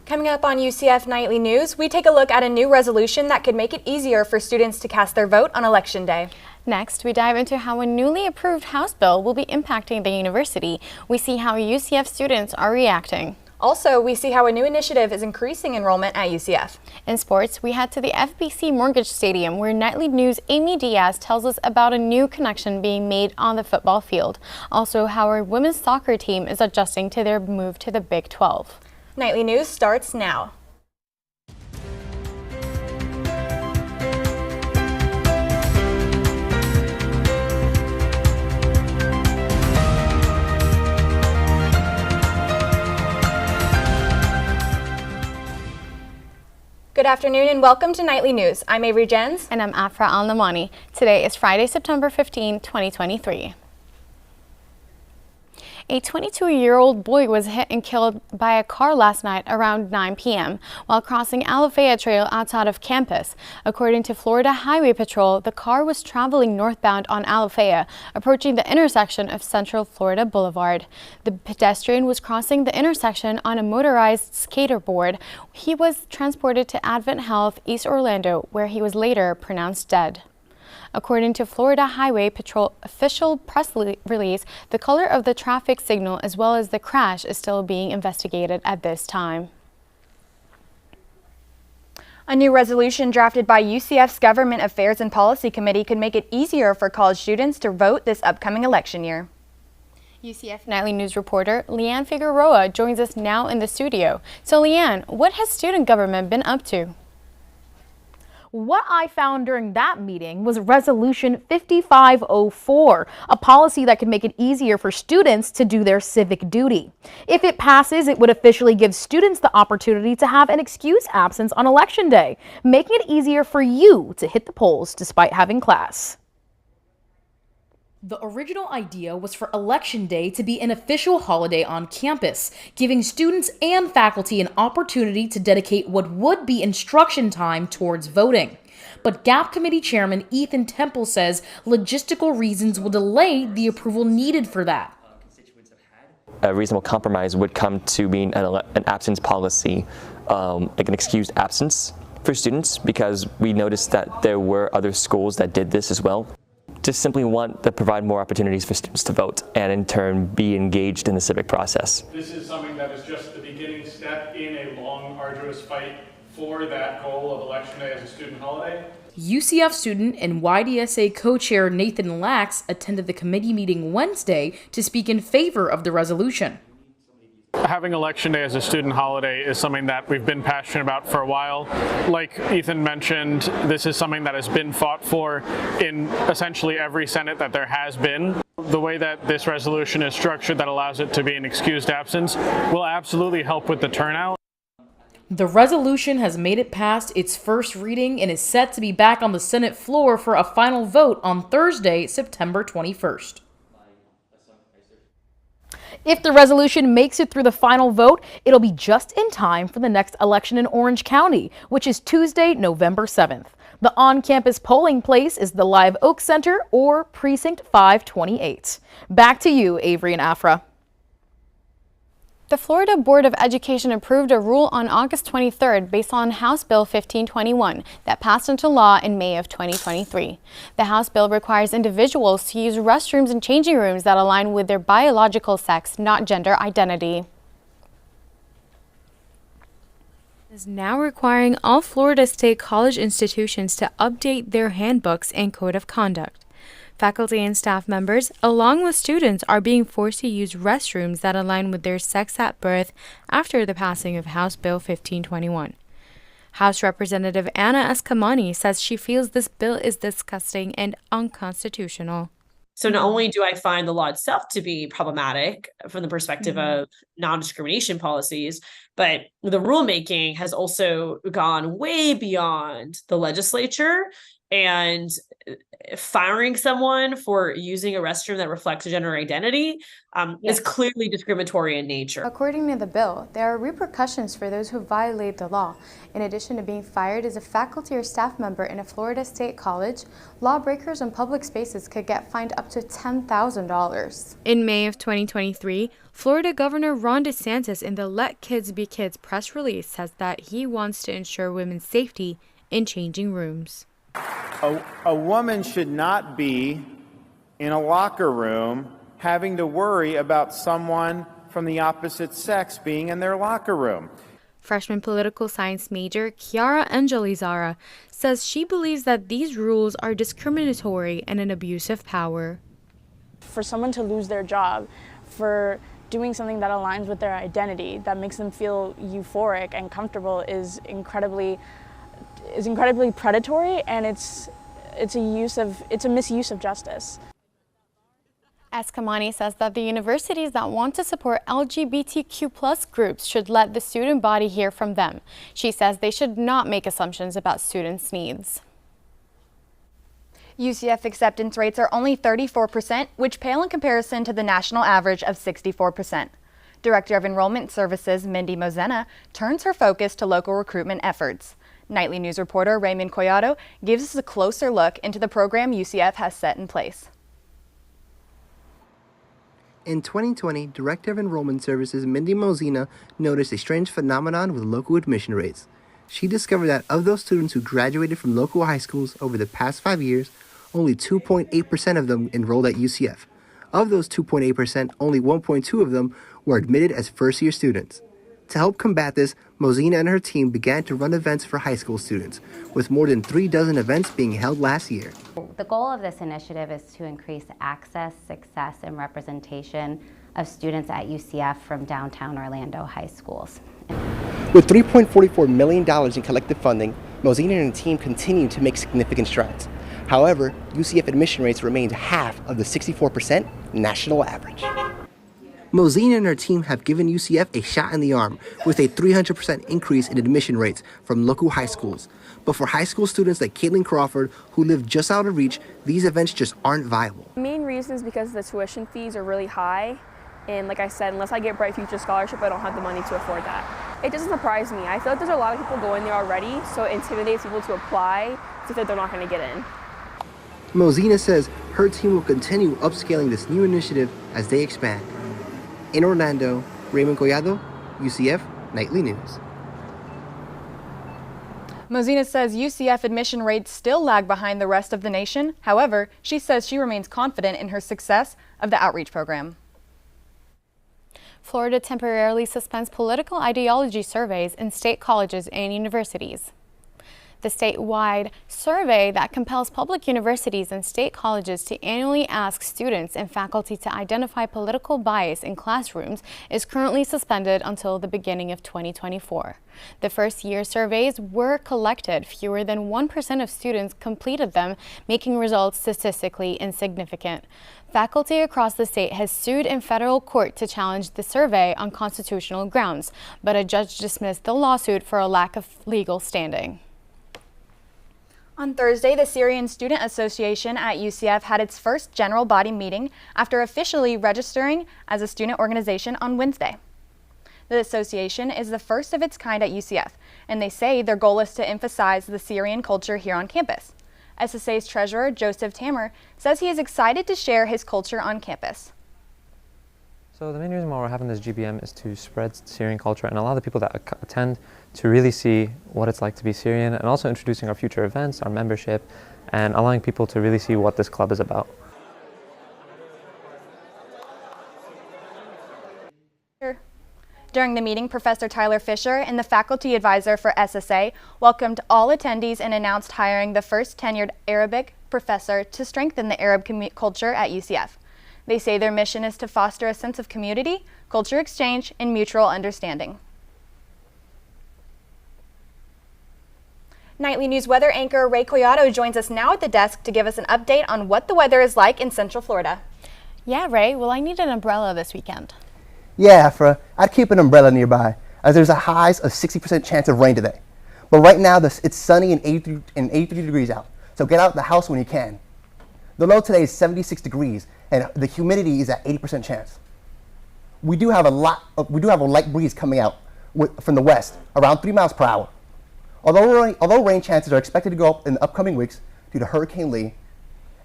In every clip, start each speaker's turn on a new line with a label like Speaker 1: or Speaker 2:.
Speaker 1: Coming up on UCF Nightly News, we take a look at a new resolution that could make it easier for students to cast their vote on Election Day.
Speaker 2: Next, we dive into how a newly approved House bill will be impacting the university. We see how UCF students are reacting.
Speaker 1: Also, we see how a new initiative is increasing enrollment at UCF.
Speaker 2: In sports, we head to the FBC Mortgage Stadium, where Nightly News' Amy Diaz tells us about a new connection being made on the football field. Also, how our women's soccer team is adjusting to their move to the Big 12.
Speaker 1: Nightly News starts now. Good afternoon and welcome to Nightly News. I'm Avery Joens.
Speaker 2: And I'm Afraa Naamani. Today is Friday, September 15, 2023. A 22-year-old boy was hit and killed by a car last night around 9 p.m. while crossing Afraa Trail outside of campus. According to Florida Highway Patrol, the car was traveling northbound on Afraa, approaching the intersection of Central Florida Boulevard. The pedestrian was crossing the intersection on a motorized skateboard. He was transported to Advent Health, East Orlando, where he was later pronounced dead. According to Florida Highway Patrol official press release, the color of the traffic signal as well as the crash is still being investigated at this time.
Speaker 1: A new resolution drafted by UCF's Government Affairs and Policy Committee could make it easier for college students to vote this upcoming election year.
Speaker 2: UCF Nightly News reporter Leanne Figueroa joins us now in the studio. So Leanne, what has student government been up to?
Speaker 3: What I found during that meeting was Resolution 5504, a policy that could make it easier for students to do their civic duty. If it passes, it would officially give students the opportunity to have an excused absence on Election Day, making it easier for you to hit the polls despite having class. The original idea was for Election Day to be an official holiday on campus, giving students and faculty an opportunity to dedicate what would be instruction time towards voting. But GAP Committee Chairman Ethan Temple says logistical reasons will delay the approval needed for that.
Speaker 4: A reasonable compromise would come to being an absence policy, like an excused absence for students, because we noticed that there were other schools that did this as well. Just simply want to provide more opportunities for students to vote and in turn be engaged in the civic process.
Speaker 5: This is something that is just the beginning step in a long, arduous fight for that goal of Election Day as a student holiday.
Speaker 3: UCF student and YDSA co-chair Nathan Lax attended the committee meeting Wednesday to speak in favor of the resolution.
Speaker 5: Having Election Day as a student holiday is something that we've been passionate about for a while. Like Ethan mentioned, this is something that has been fought for in essentially every Senate that there has been. The way that this resolution is structured that allows it to be an excused absence will absolutely help with the turnout.
Speaker 3: The resolution has made it past its first reading and is set to be back on the Senate floor for a final vote on Thursday, September 21st. If the resolution makes it through the final vote, it'll be just in time for the next election in Orange County, which is Tuesday, November 7th. The on-campus polling place is the Live Oak Center or Precinct 528. Back to you, Avery and Afraa.
Speaker 2: The Florida Board of Education approved a rule on August 23rd based on House Bill 1521 that passed into law in May of 2023. The House bill requires individuals to use restrooms and changing rooms that align with their biological sex, not gender identity. It is now requiring all Florida state college institutions to update their handbooks and code of conduct. Faculty and staff members, along with students, are being forced to use restrooms that align with their sex at birth after the passing of House Bill 1521. House Representative Anna Escamani says she feels this bill is disgusting and unconstitutional.
Speaker 6: So not only do I find the law itself to be problematic from the perspective of non-discrimination policies, but the rulemaking has also gone way beyond the legislature, and firing someone for using a restroom that reflects a gender identity is clearly discriminatory in nature.
Speaker 2: According to the bill, there are repercussions for those who violate the law. In addition to being fired as a faculty or staff member in a Florida state college, lawbreakers in public spaces could get fined up to $10,000. In May of 2023, Florida Governor Ron DeSantis in the Let Kids Be Kids press release says that he wants to ensure women's safety in changing rooms.
Speaker 7: A woman should not be in a locker room having to worry about someone from the opposite sex being in their locker room.
Speaker 2: Freshman political science major Chiara Angelizara says she believes that these rules are discriminatory and an abuse of power.
Speaker 8: For someone to lose their job for doing something that aligns with their identity, that makes them feel euphoric and comfortable, is incredibly predatory, and it's a misuse of justice.
Speaker 2: Naamani says that the universities that want to support LGBTQ+ groups should let the student body hear from them. She says they should not make assumptions about students' needs.
Speaker 1: UCF acceptance rates are only 34%, which pale in comparison to the national average of 64%. Director of Enrollment Services Mindy Mozena turns her focus to local recruitment efforts. Nightly News reporter Raymond Collado gives us a closer look into the program UCF has set in place.
Speaker 9: In 2020, Director of Enrollment Services Mindy Mozena noticed a strange phenomenon with local admission rates. She discovered that of those students who graduated from local high schools over the past 5 years, only 2.8% of them enrolled at UCF. Of those 2.8%, only 1.2% of them were admitted as first-year students. To help combat this, Mozena and her team began to run events for high school students, with more than 36 events being held last year.
Speaker 10: The goal of this initiative is to increase access, success, and representation of students at UCF from downtown Orlando high schools.
Speaker 9: With $3.44 million in collective funding, Mozena and her team continue to make significant strides. However, UCF admission rates remained half of the 64% national average. Mozena and her team have given UCF a shot in the arm with a 300% increase in admission rates from local high schools. But for high school students like Caitlin Crawford, who live just out of reach, these events just aren't viable.
Speaker 8: The main reason is because the tuition fees are really high. And like I said, unless I get Bright Future Scholarship, I don't have the money to afford that. It doesn't surprise me. I feel like there's a lot of people going there already, so it intimidates people to apply so that they're not going to get in.
Speaker 9: Mozena says her team will continue upscaling this new initiative as they expand. In Orlando, Raymond Collado, UCF Nightly News.
Speaker 1: Mozena says UCF admission rates still lag behind the rest of the nation. However, she says she remains confident in her success of the outreach program.
Speaker 2: Florida temporarily suspends political ideology surveys in state colleges and universities. The statewide survey that compels public universities and state colleges to annually ask students and faculty to identify political bias in classrooms is currently suspended until the beginning of 2024. The first-year surveys were collected. Fewer than 1% of students completed them, making results statistically insignificant. Faculty across the state has sued in federal court to challenge the survey on constitutional grounds, but a judge dismissed the lawsuit for a lack of legal standing.
Speaker 1: On Thursday, the Syrian Student Association at UCF had its first general body meeting after officially registering as a student organization on Wednesday. The association is the first of its kind at UCF, and they say their goal is to emphasize the Syrian culture here on campus. SSA's treasurer, Joseph Tamer, says he is excited to share his culture on campus.
Speaker 11: So the main reason why we're having this GBM is to spread Syrian culture and allow the people that attend to really see what it's like to be Syrian, and also introducing our future events, our membership, and allowing people to really see what this club is about.
Speaker 1: During the meeting, Professor Tyler Fisher and the faculty advisor for SSA welcomed all attendees and announced hiring the first tenured Arabic professor to strengthen the Arab culture at UCF. They say their mission is to foster a sense of community, culture exchange, and mutual understanding. Nightly News weather anchor Ray Collado joins us now at the desk to give us an update on what the weather is like in Central Florida.
Speaker 2: Yeah, Ray, well, I need an umbrella this weekend.
Speaker 12: Yeah, Afraa, I'd keep an umbrella nearby, as there's a highs of 60% chance of rain today. But right now, it's sunny and 83 degrees out, so get out of the house when you can. The low today is 76 degrees, and the humidity is at 80% chance. We do have a light breeze coming out from the west, around 3 miles per hour. Although rain chances are expected to go up in the upcoming weeks due to Hurricane Lee,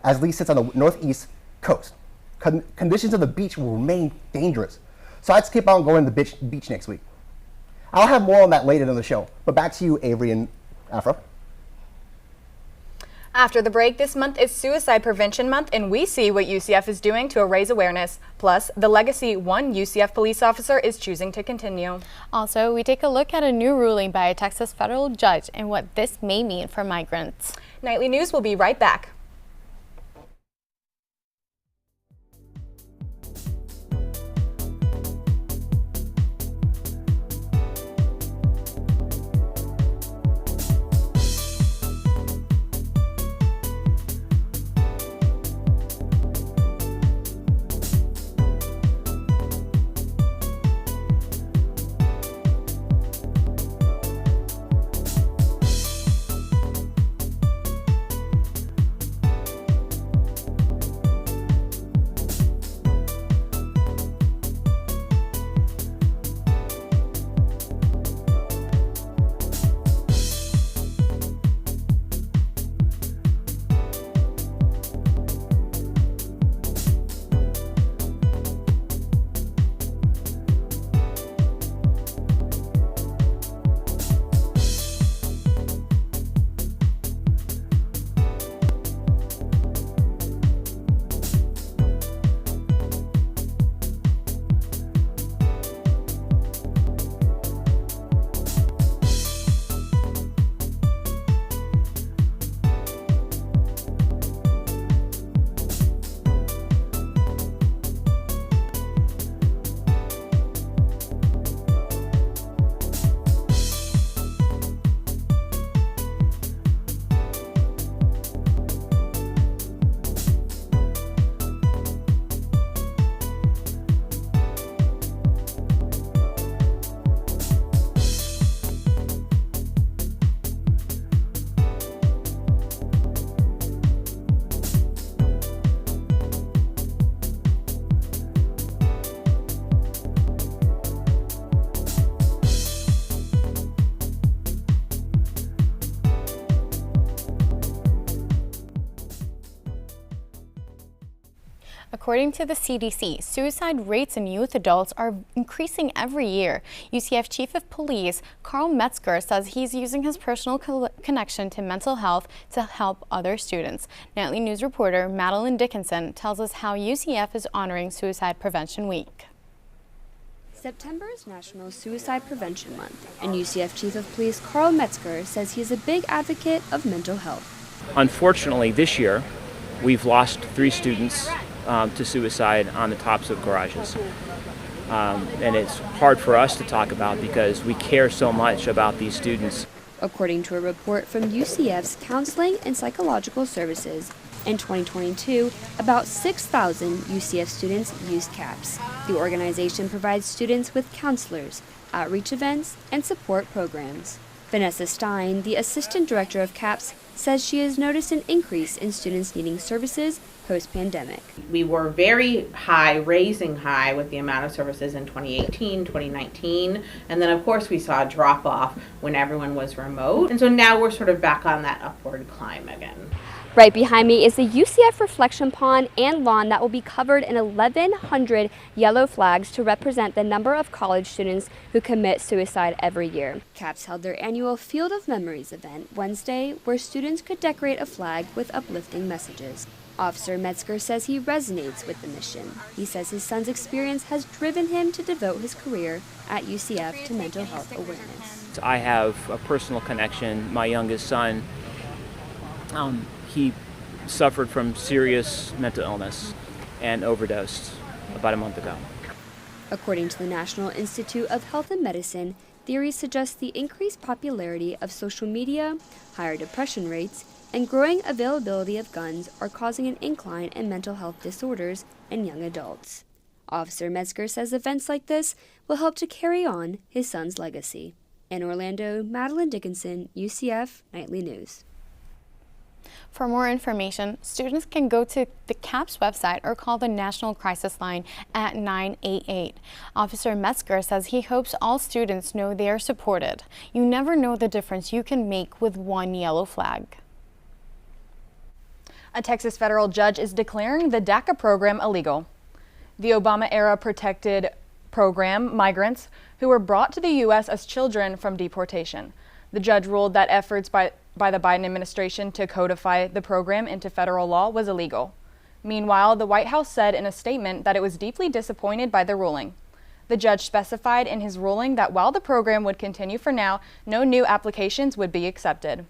Speaker 12: as Lee sits on the northeast coast, conditions on the beach will remain dangerous. So I'd skip out and go to the beach next week. I'll have more on that later in the show, but back to you, Avery and Afraa.
Speaker 1: After the break, this month is Suicide Prevention Month, and we see what UCF is doing to raise awareness. Plus, the legacy one UCF police officer is choosing to continue.
Speaker 2: Also, we take a look at a new ruling by a Texas federal judge and what this may mean for migrants.
Speaker 1: Nightly News will be right back.
Speaker 2: According to the CDC, suicide rates in youth adults are increasing every year. UCF Chief of Police Carl Metzger says he's using his personal connection to mental health to help other students. Nightly News reporter Madeline Dickinson tells us how UCF is honoring Suicide Prevention Week.
Speaker 13: September is National Suicide Prevention Month, and UCF Chief of Police Carl Metzger says he's a big advocate of mental health.
Speaker 14: Unfortunately, this year, we've lost 3 students to suicide on the tops of garages. And it's hard for us to talk about because we care so much about these students.
Speaker 13: According to a report from UCF's Counseling and Psychological Services, in 2022, about 6,000 UCF students used CAPS. The organization provides students with counselors, outreach events, and support programs. Vanessa Stein, the assistant director of CAPS, says she has noticed an increase in students needing services post-pandemic.
Speaker 15: We were very high, raising high with the amount of services in 2018, 2019, and then of course we saw a drop off when everyone was remote, and so now we're sort of back on that upward climb again.
Speaker 13: Right behind me is the UCF reflection pond and lawn that will be covered in 1,100 yellow flags to represent the number of college students who commit suicide every year. CAPS held their annual Field of Memories event Wednesday, where students could decorate a flag with uplifting messages. Officer Metzger says he resonates with the mission. He says his son's experience has driven him to devote his career at UCF to mental health awareness.
Speaker 14: I have a personal connection. My youngest son, he suffered from serious mental illness and overdosed about a month ago.
Speaker 13: According to the National Institute of Health and Medicine, theories suggest the increased popularity of social media, higher depression rates, and growing availability of guns are causing an incline in mental health disorders in young adults. Officer Metzger says events like this will help to carry on his son's legacy. In Orlando, Madeline Dickinson, UCF Nightly News.
Speaker 2: For more information, students can go to the CAPS website or call the National Crisis Line at 988. Officer Metzger says he hopes all students know they are supported. You never know the difference you can make with one yellow flag.
Speaker 1: A Texas federal judge is declaring the DACA program illegal. The Obama-era Protected program migrants who were brought to the U.S. as children from deportation. The judge ruled that efforts by the Biden administration to codify the program into federal law was illegal. Meanwhile, the White House said in a statement that it was deeply disappointed by the ruling. The judge specified in his ruling that while the program would continue for now, no new applications would be accepted.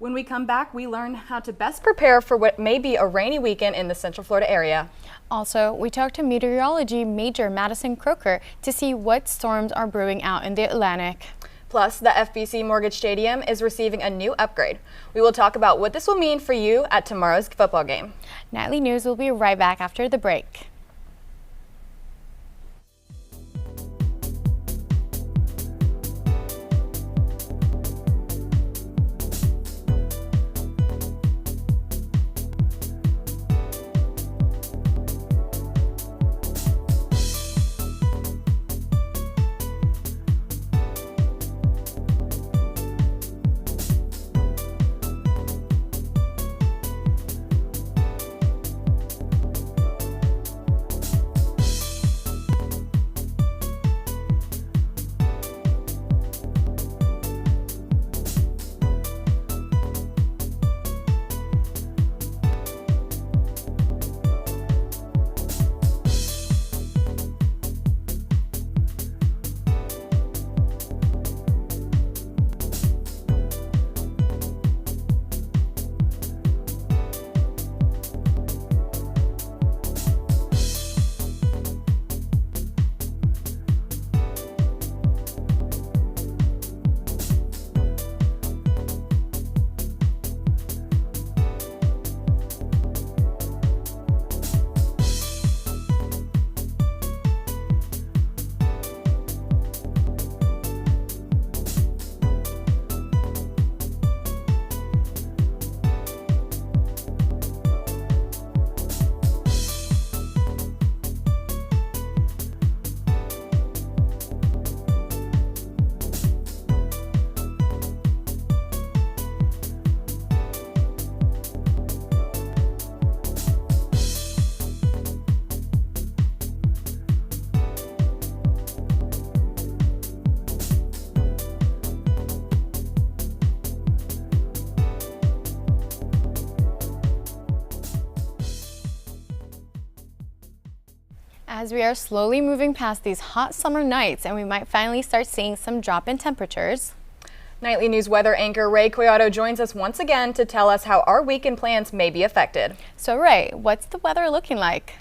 Speaker 1: When we come back, we learn how to best prepare for what may be a rainy weekend in the Central Florida area.
Speaker 2: Also, we talked to meteorology major Madison Croker to see what storms are brewing out in the Atlantic.
Speaker 1: Plus, the FBC Mortgage Stadium is receiving a new upgrade. We will talk about what this will mean for you at tomorrow's football game.
Speaker 2: Nightly News will be right back after the break. As we are slowly moving past these hot summer nights and we might finally start seeing some drop in temperatures.
Speaker 1: Nightly News weather anchor Ray Collado joins us once again to tell us how our weekend plans may be affected.
Speaker 2: So Ray, what's the weather looking like?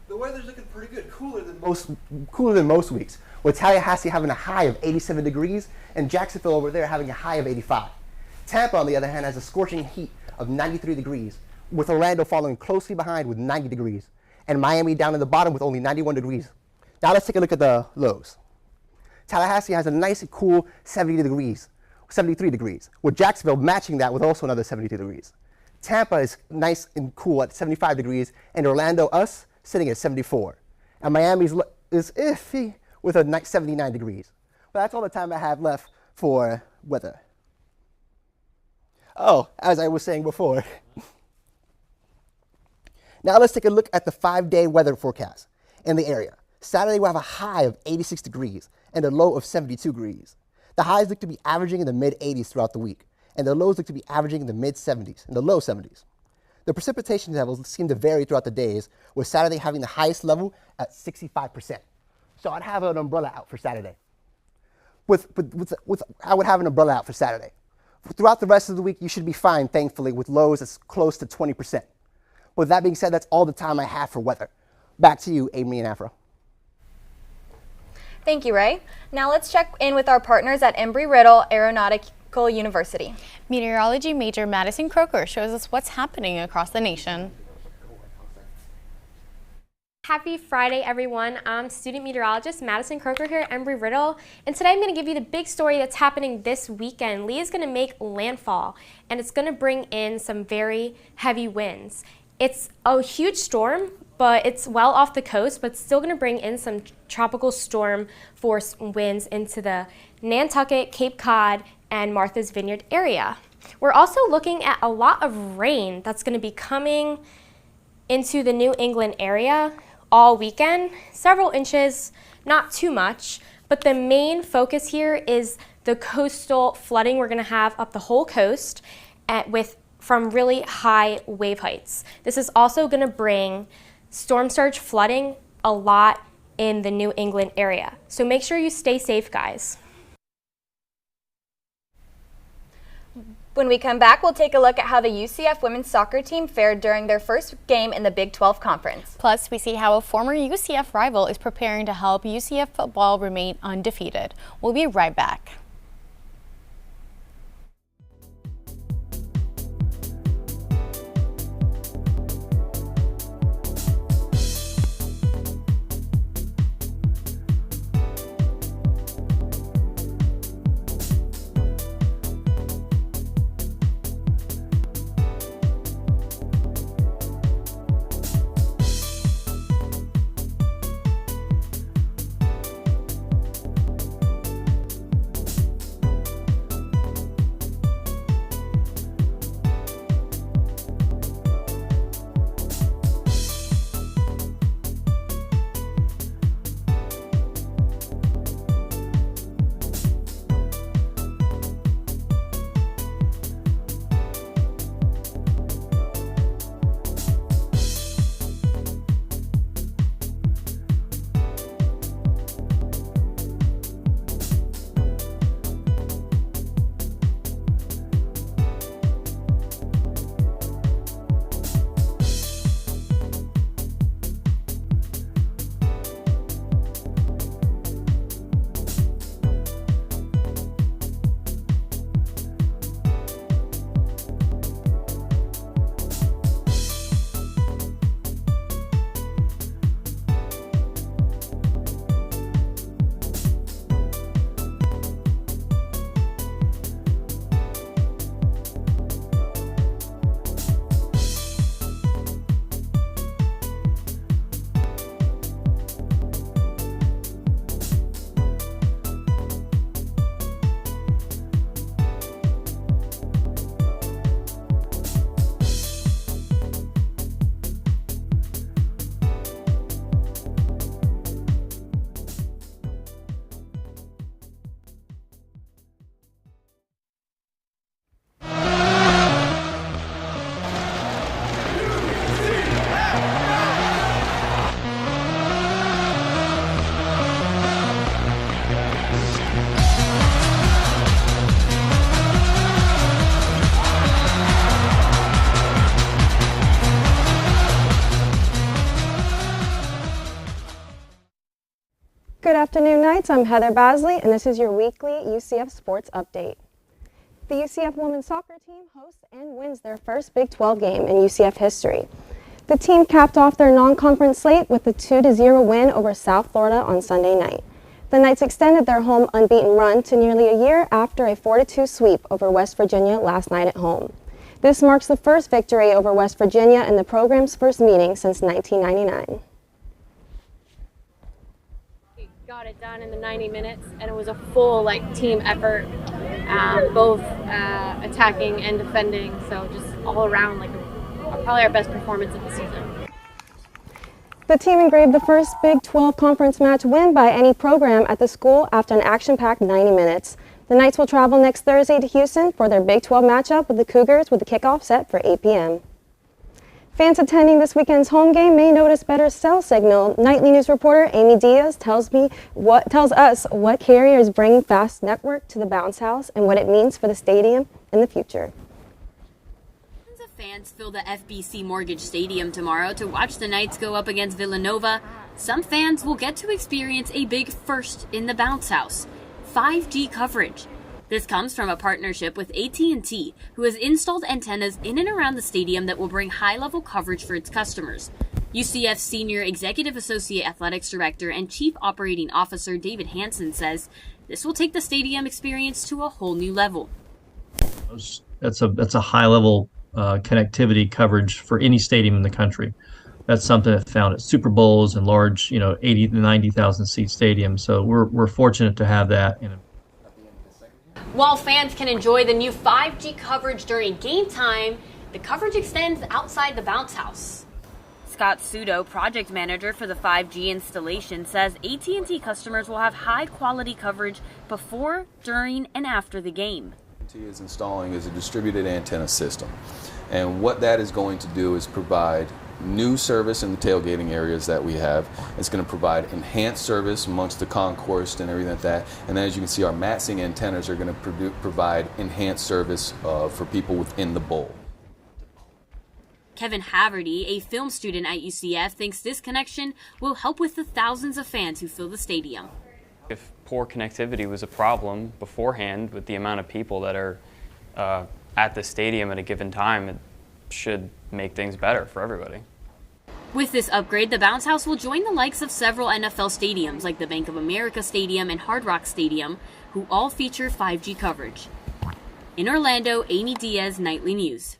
Speaker 12: The weather's looking pretty good, cooler than most weeks, with Tallahassee having a high of 87 degrees and Jacksonville over there having a high of 85. Tampa, on the other hand, has a scorching heat of 93 degrees, with Orlando following closely behind with 90 degrees, and Miami down in the bottom with only 91 degrees. Now let's take a look at the lows. Tallahassee has a nice and cool 73 degrees, with Jacksonville matching that with also another 72 degrees. Tampa is nice and cool at 75 degrees, and Orlando, us, sitting at 74. And Miami is iffy with a 79 degrees. But that's all the time I have left for weather. Oh, as I was saying before. Now let's take a look at the 5-day weather forecast in the area. Saturday we'll have a high of 86 degrees and a low of 72 degrees. The highs look to be averaging in the mid-80s throughout the week, and the lows look to be averaging in the mid-70s, in the low 70s. The precipitation levels seem to vary throughout the days, with Saturday having the highest level at 65%. So I'd have an umbrella out for Saturday. I would have an umbrella out for Saturday. Throughout the rest of the week, you should be fine, thankfully, with lows as close to 20%. With that being said, that's all the time I have for weather. Back to you, Amy and Afraa.
Speaker 1: Thank you, Ray. Now let's check in with our partners at Embry-Riddle Aeronautical University.
Speaker 2: Meteorology major Madison Croker shows us what's happening across the nation.
Speaker 16: Happy Friday, everyone. I'm student meteorologist Madison Croker here at Embry-Riddle, and today I'm going to give you the big story that's happening this weekend. Lee is going to make landfall, and it's going to bring in some very heavy winds. It's a huge storm, but it's well off the coast, but still going to bring in some tropical storm force winds into the Nantucket, Cape Cod, and Martha's Vineyard area. We're also looking at a lot of rain that's going to be coming into the New England area all weekend, several inches, not too much, but the main focus here is the coastal flooding we're going to have up the whole coast from really high wave heights. This is also going to bring storm surge flooding a lot in the New England area. So make sure you stay safe, guys.
Speaker 1: When we come back, we'll take a look at how the UCF women's soccer team fared during their first game in the Big 12 Conference.
Speaker 2: Plus, we see how a former UCF rival is preparing to help UCF football remain undefeated. We'll be right back.
Speaker 17: Good afternoon, Knights. I'm Heather Bazley, and this is your weekly UCF Sports Update. The UCF women's soccer team hosts and wins their first Big 12 game in UCF history. The team capped off their non-conference slate with a 2-0 win over South Florida on Sunday night. The Knights extended their home unbeaten run to nearly a year after a 4-2 sweep over West Virginia last night at home. This marks the first victory over West Virginia in the program's first meeting since 1999.
Speaker 18: Got it done in the 90 minutes, and it was a full team effort, both attacking and defending. So just all around, probably our best performance of the season.
Speaker 17: The team engraved the first Big 12 conference match win by any program at the school after an action-packed 90 minutes. The Knights will travel next Thursday to Houston for their Big 12 matchup with the Cougars, with the kickoff set for 8 p.m. Fans attending this weekend's home game may notice better cell signal. Nightly News reporter Amy Diaz tells us what carrier is bringing fast network to the bounce house and what it means for the stadium in the future.
Speaker 19: Thousands of fans fill the FBC Mortgage Stadium tomorrow to watch the Knights go up against Villanova. Some fans will get to experience a big first in the bounce house: 5G coverage. This comes from a partnership with AT&T, who has installed antennas in and around the stadium that will bring high-level coverage for its customers. UCF Senior Executive Associate Athletics Director and Chief Operating Officer David Hansen says this will take the stadium experience to a whole new level.
Speaker 20: That's a high-level connectivity coverage for any stadium in the country. That's something that's found at Super Bowls and large, 80 to 90,000 seat stadiums. So we're fortunate to have that.
Speaker 19: While fans can enjoy the new 5G coverage during game time, the coverage extends outside the bounce house. Scott Sudo, project manager for the 5G installation, says AT&T customers will have high-quality coverage before, during, and after the game.
Speaker 21: AT&T is installing is a distributed antenna system, and what that is going to do is provide new service in the tailgating areas that we have. It's going to provide enhanced service amongst the concourse and everything like that. And then, as you can see, our matsing antennas are going to provide enhanced service for people within the bowl.
Speaker 19: Kevin Haverty, a film student at UCF, thinks this connection will help with the thousands of fans who fill the stadium.
Speaker 22: If poor connectivity was a problem beforehand with the amount of people that are at the stadium at a given time, it should make things better for everybody.
Speaker 19: With this upgrade, the Bounce House will join the likes of several NFL stadiums like the Bank of America Stadium and Hard Rock Stadium, who all feature 5G coverage. In Orlando, Amy Diaz, Nightly News.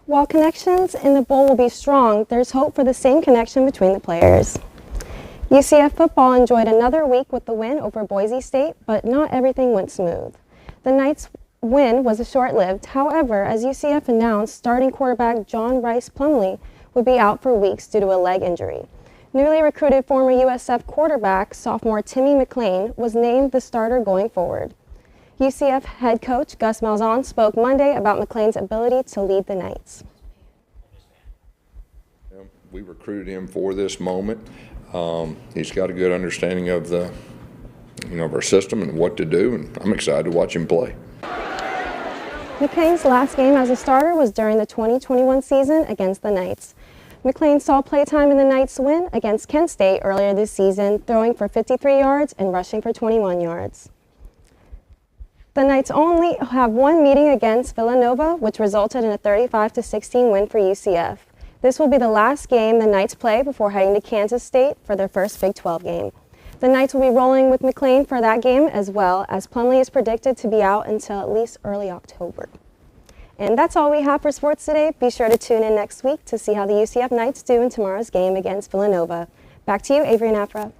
Speaker 17: While connections in the bowl will be strong, there's hope for the same connection between the players. UCF football enjoyed another week with the win over Boise State, but not everything went smooth. The Knights' win was short-lived. However, as UCF announced, starting quarterback John Rice Plumlee would be out for weeks due to a leg injury. Newly recruited former USF quarterback, sophomore Timmy McClain, was named the starter going forward. UCF head coach Gus Malzahn spoke Monday about McClain's ability to lead the Knights.
Speaker 23: We recruited him for this moment. He's got a good understanding of the, of our system and what to do, and I'm excited to watch him play.
Speaker 17: McClain's last game as a starter was during the 2021 season against the Knights. McClain saw playtime in the Knights' win against Kent State earlier this season, throwing for 53 yards and rushing for 21 yards. The Knights only have one meeting against Villanova, which resulted in a 35-16 win for UCF. This will be the last game the Knights play before heading to Kansas State for their first Big 12 game. The Knights will be rolling with McClain for that game as well, as Plumlee is predicted to be out until at least early October. And that's all we have for sports today. Be sure to tune in next week to see how the UCF Knights do in tomorrow's game against Villanova. Back to you, Avery and Afraa.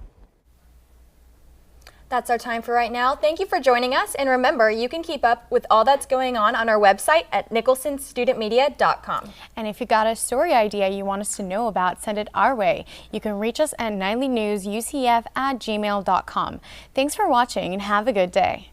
Speaker 1: That's our time for right now. Thank you for joining us, and remember, you can keep up with all that's going on our website at nicholsonstudentmedia.com.
Speaker 2: And if you got a story idea you want us to know about, send it our way. You can reach us at nightlynewsucf@gmail.com. Thanks for watching and have a good day.